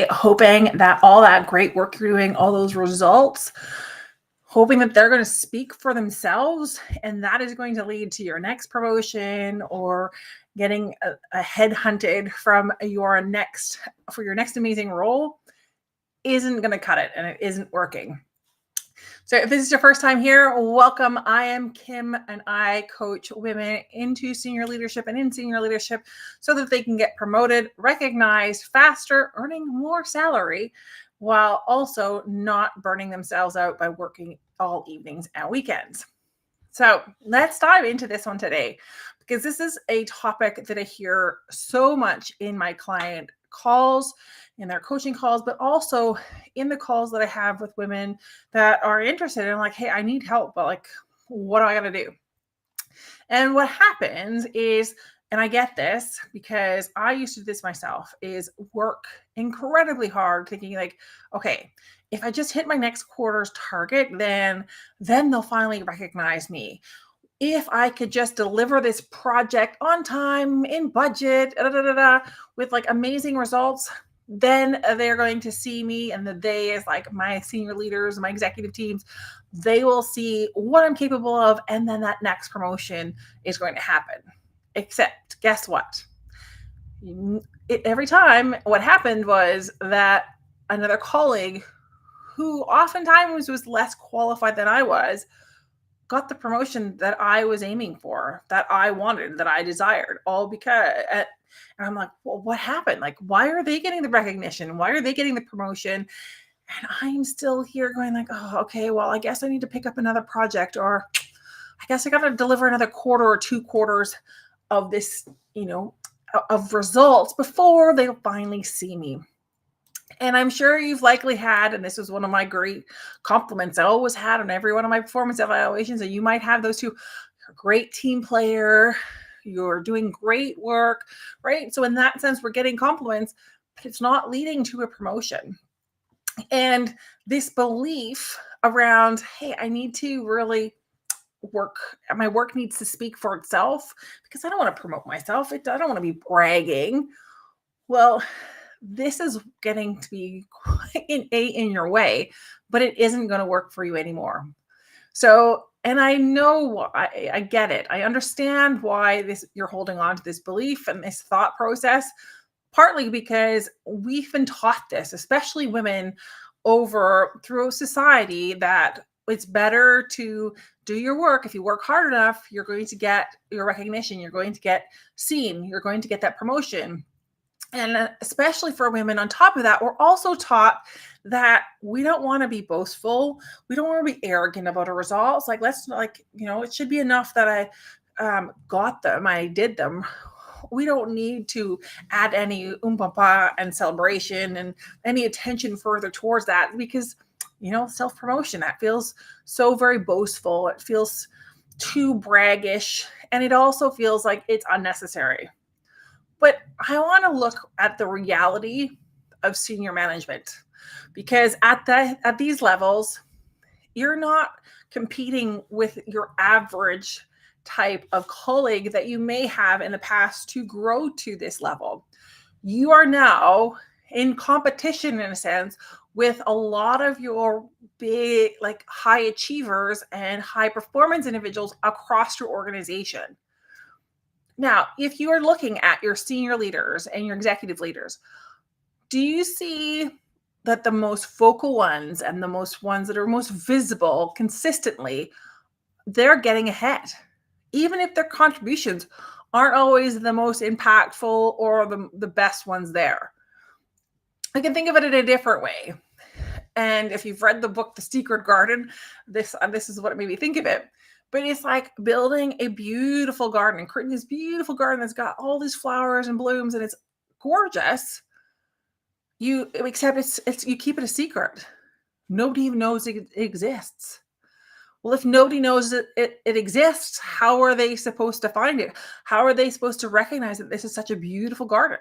hoping that all that great work you're doing, all those results, hoping that they're going to speak for themselves, and that is going to lead to your next promotion or getting a head hunted from your next amazing role, isn't going to cut it, and it isn't working. So if this is your first time here, welcome. I am Kim, and I coach women into senior leadership and in senior leadership so that they can get promoted, recognized faster, earning more salary, while also not burning themselves out by working all evenings and weekends. So let's dive into this one today, because this is a topic that I hear so much in my client calls, in their coaching calls, but also in the calls that I have with women that are interested in, like, hey, I need help, but like, what do I got to do? And what happens is, and I get this because I used to do this myself, is work incredibly hard thinking like, okay, if I just hit my next quarter's target, then they'll finally recognize me. If I could just deliver this project on time, in budget, with like amazing results, then they're going to see me, and the they is like my senior leaders, my executive teams, they will see what I'm capable of, and then that next promotion is going to happen. Except, guess what? Every time, what happened was that another colleague, who oftentimes was less qualified than I was, got the promotion that I was aiming for, that I wanted, that I desired, all because, and I'm like, well, what happened? Like, why are they getting the recognition? Why are they getting the promotion? And I'm still here going like, oh, okay, well, I guess I need to pick up another project, or I guess I got to deliver another quarter or 2 quarters of this, of results before they'll finally see me. And I'm sure you've likely had, and this was one of my great compliments I always had on every one of my performance evaluations, and you might have those too. You're a great team player, you're doing great work, right? So in that sense, we're getting compliments, but it's not leading to a promotion. And this belief around, hey, I need to really work, my work needs to speak for itself, because I don't want to promote myself. I don't want to be bragging. Well, this is getting to be in your way, but it isn't going to work for you anymore. So, and I know, I get it. I understand why you're holding on to this belief and this thought process, partly because we've been taught this, especially women, through society, that it's better to do your work. If you work hard enough, you're going to get your recognition, you're going to get seen, you're going to get that promotion. And especially for women, on top of that, we're also taught that we don't want to be boastful. We don't want to be arrogant about our results. Like, it should be enough that I got them, I did them. We don't need to add any oompah and celebration and any attention further towards that, because, self-promotion, that feels so very boastful. It feels too braggish, and it also feels like it's unnecessary. But I want to look at the reality of senior management, because at these levels, you're not competing with your average type of colleague that you may have in the past to grow to this level. You are now in competition, in a sense, with a lot of your big, like, high achievers and high performance individuals across your organization. Now, if you are looking at your senior leaders and your executive leaders, do you see that the most focal ones and the most ones that are most visible consistently, they're getting ahead, even if their contributions aren't always the most impactful or the best ones there? I can think of it in a different way. And if you've read the book, The Secret Garden, this is what it made me think of it. But it's like building a beautiful garden, creating this beautiful garden that's got all these flowers and blooms, and it's gorgeous. Except it's you keep it a secret. Nobody even knows it exists. Well, if nobody knows that it exists, how are they supposed to find it? How are they supposed to recognize that this is such a beautiful garden?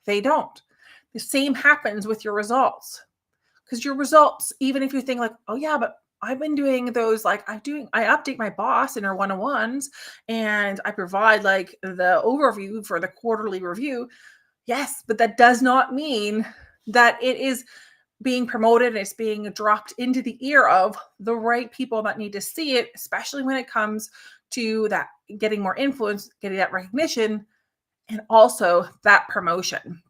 They don't. The same happens with your results. Because your results, even if you think like, oh yeah, but I've been doing those, like I update my boss in our one-on-ones, and I provide like the overview for the quarterly review. Yes, but that does not mean that it is being promoted and it's being dropped into the ear of the right people that need to see it, especially when it comes to that getting more influence, getting that recognition, and also that promotion.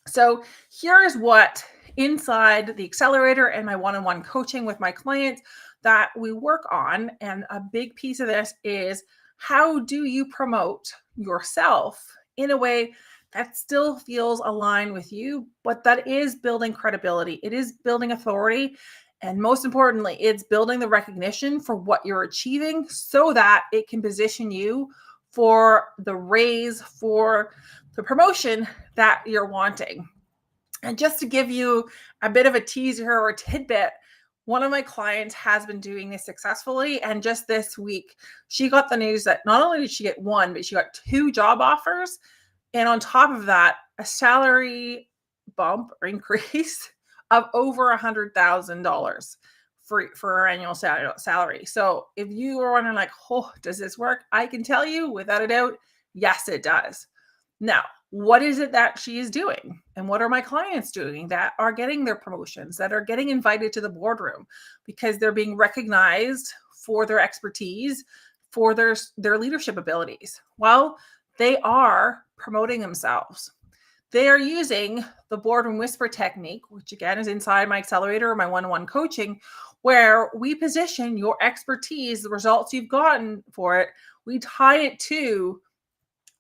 So here's what inside the accelerator and my one-on-one coaching with my clients that we work on. And a big piece of this is, how do you promote yourself in a way that still feels aligned with you, but that is building credibility? It is building authority. And most importantly, it's building the recognition for what you're achieving so that it can position you for the raise, for the promotion that you're wanting. And just to give you a bit of a teaser or a tidbit, one of my clients has been doing this successfully. And just this week, she got the news that not only did she get one, but she got 2 job offers. And on top of that, a salary bump or increase of over $100,000 for her annual salary. So if you are wondering like, oh, does this work? I can tell you without a doubt, yes, it does. Now, what is it that she is doing? And what are my clients doing that are getting their promotions, that are getting invited to the boardroom because they're being recognized for their expertise, for their leadership abilities? Well, they are promoting themselves. They are using the boardroom whisper technique, which again is inside my accelerator or my one-on-one coaching, where we position your expertise, the results you've gotten for it, we tie it to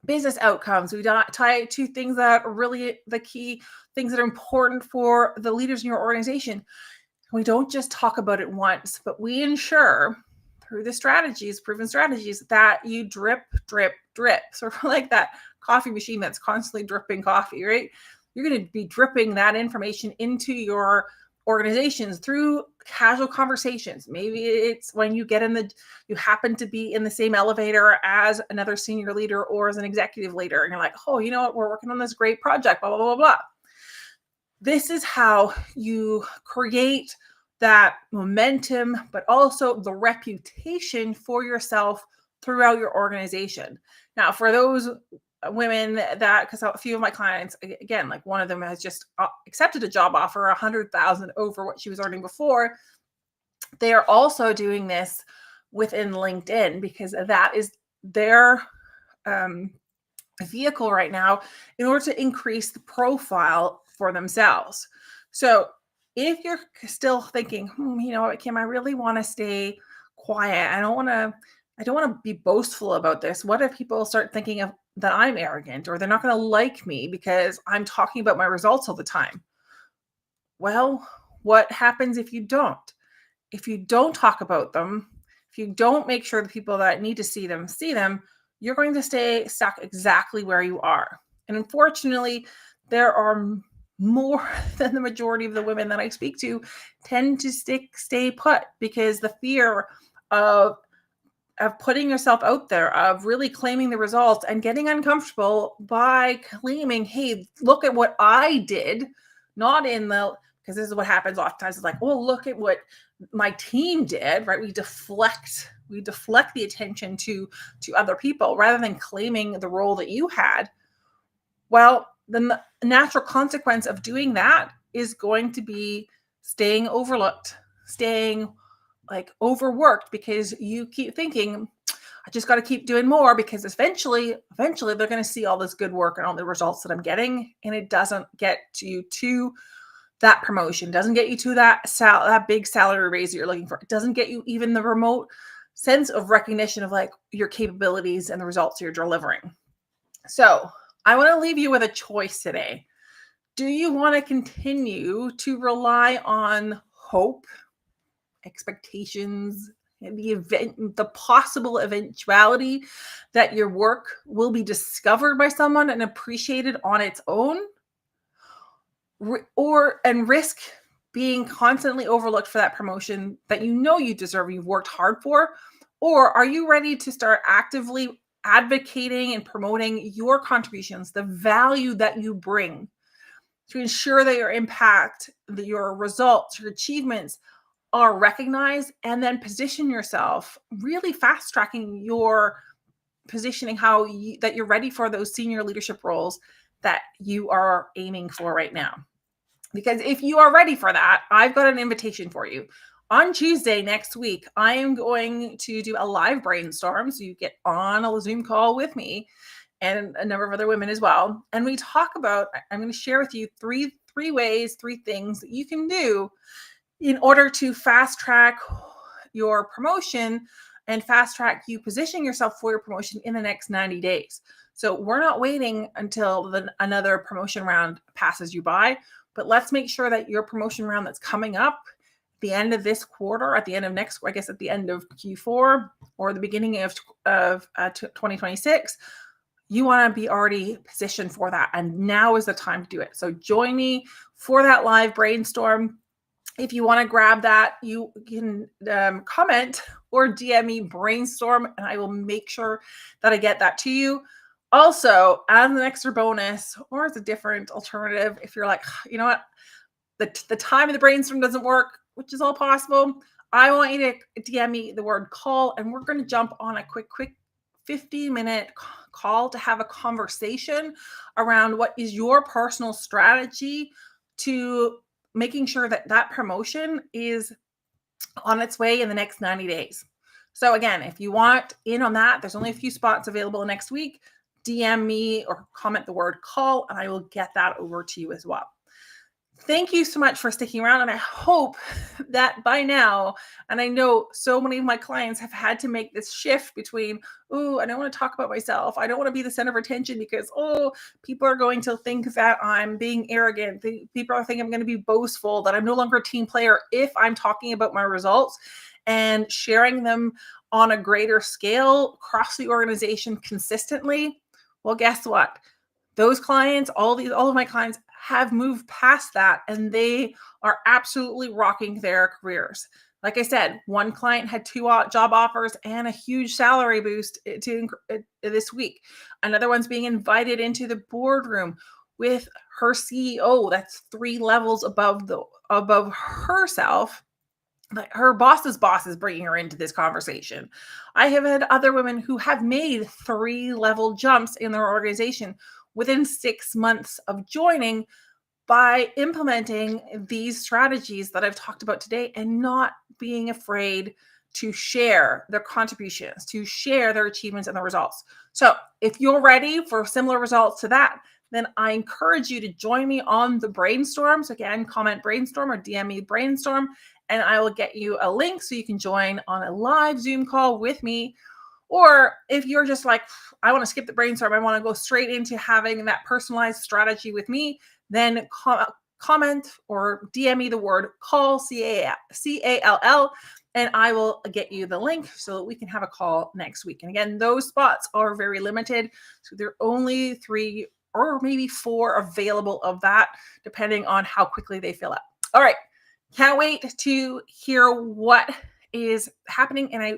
business outcomes. We tie it to things that are really the key things that are important for the leaders in your organization. We don't just talk about it once, but we ensure through the strategies, proven strategies, that you drip, drip, drip. Sort of like that coffee machine that's constantly dripping coffee, right? You're going to be dripping that information into your organizations through casual conversations. Maybe it's when you you happen to be in the same elevator as another senior leader or as an executive leader. And you're like, oh, you know what? We're working on this great project, blah, blah, blah, blah. This is how you create that momentum, but also the reputation for yourself throughout your organization. Now, for those women that, because a few of my clients, again, like one of them has just accepted a job offer, 100,000 over what she was earning before. They are also doing this within LinkedIn because that is their vehicle right now in order to increase the profile for themselves. So if you're still thinking, you know what, Kim, I really want to stay quiet. I don't want to be boastful about this. What if people start thinking of that I'm arrogant or they're not going to like me because I'm talking about my results all the time? Well, what happens if you don't? If you don't talk about them, if you don't make sure the people that need to see them, you're going to stay stuck exactly where you are. And unfortunately, there are more than the majority of the women that I speak to tend to stay put because the fear of putting yourself out there, of really claiming the results and getting uncomfortable by claiming, hey, look at what I did, not in the, because this is what happens oftentimes. It's like, oh, look at what my team did, right? We deflect the attention to other people rather than claiming the role that you had. Well, then the natural consequence of doing that is going to be staying overlooked, staying like overworked, because you keep thinking, I just got to keep doing more because eventually they're going to see all this good work and all the results that I'm getting. And it doesn't get you to that promotion, doesn't get you to that big salary raise that you're looking for. It doesn't get you even the remote sense of recognition of like your capabilities and the results you're delivering. So I want to leave you with a choice today. Do you want to continue to rely on hope, expectations, the possible eventuality that your work will be discovered by someone and appreciated on its own, and risk being constantly overlooked for that promotion that you know you deserve, you've worked hard for? Or are you ready to start actively advocating and promoting your contributions, the value that you bring, to ensure that your impact, that your results, your achievements are recognized, and then position yourself, really fast tracking your positioning, that you're ready for those senior leadership roles that you are aiming for right now? Because if you are ready for that, I've got an invitation for you. On Tuesday next week, I am going to do a live brainstorm. So you get on a Zoom call with me and a number of other women as well. And we talk about, I'm going to share with you three ways, three things that you can do in order to fast track your promotion and fast track you positioning yourself for your promotion in the next 90 days. So we're not waiting until another promotion round passes you by, but let's make sure that your promotion round that's coming up at the end of this quarter, at the end of next, I guess at the end of Q4 or the beginning of 2026, you want to be already positioned for that. And now is the time to do it. So join me for that live brainstorm. If you want to grab that, you can comment or DM me brainstorm, and I will make sure that I get that to you. Also, as an extra bonus or as a different alternative, if you're like, you know what, the time of the brainstorm doesn't work, which is all possible, I want you to DM me the word call, and we're going to jump on a quick 15-minute call to have a conversation around what is your personal strategy to making sure that that promotion is on its way in the next 90 days. So again, if you want in on that, there's only a few spots available next week. DM me or comment the word call, and I will get that over to you as well. Thank you so much for sticking around. And I hope that by now, and I know so many of my clients have had to make this shift between, oh, I don't want to talk about myself. I don't want to be the center of attention because, oh, people are going to think that I'm being arrogant. People are thinking I'm going to be boastful, that I'm no longer a team player if I'm talking about my results and sharing them on a greater scale across the organization consistently. Well, guess what? Those clients, all of my clients have moved past that, and they are absolutely rocking their careers. Like I said, one client had 2 job offers and a huge salary boost this week. Another one's being invited into the boardroom with her CEO. That's 3 levels above herself. Like her boss's boss is bringing her into this conversation. I have had other women who have made 3-level jumps in their organization within 6 months of joining by implementing these strategies that I've talked about today and not being afraid to share their contributions, to share their achievements and the results. So if you're ready for similar results to that, then I encourage you to join me on the brainstorm. So again, comment brainstorm or DM me brainstorm, and I will get you a link so you can join on a live Zoom call with me. Or if you're just like, I want to skip the brainstorm, I want to go straight into having that personalized strategy with me, then comment or DM me the word call, CALL, and I will get you the link so that we can have a call next week. And again, those spots are very limited. So there are only 3 or maybe 4 available of that, depending on how quickly they fill up. All right. Can't wait to hear what is happening. And I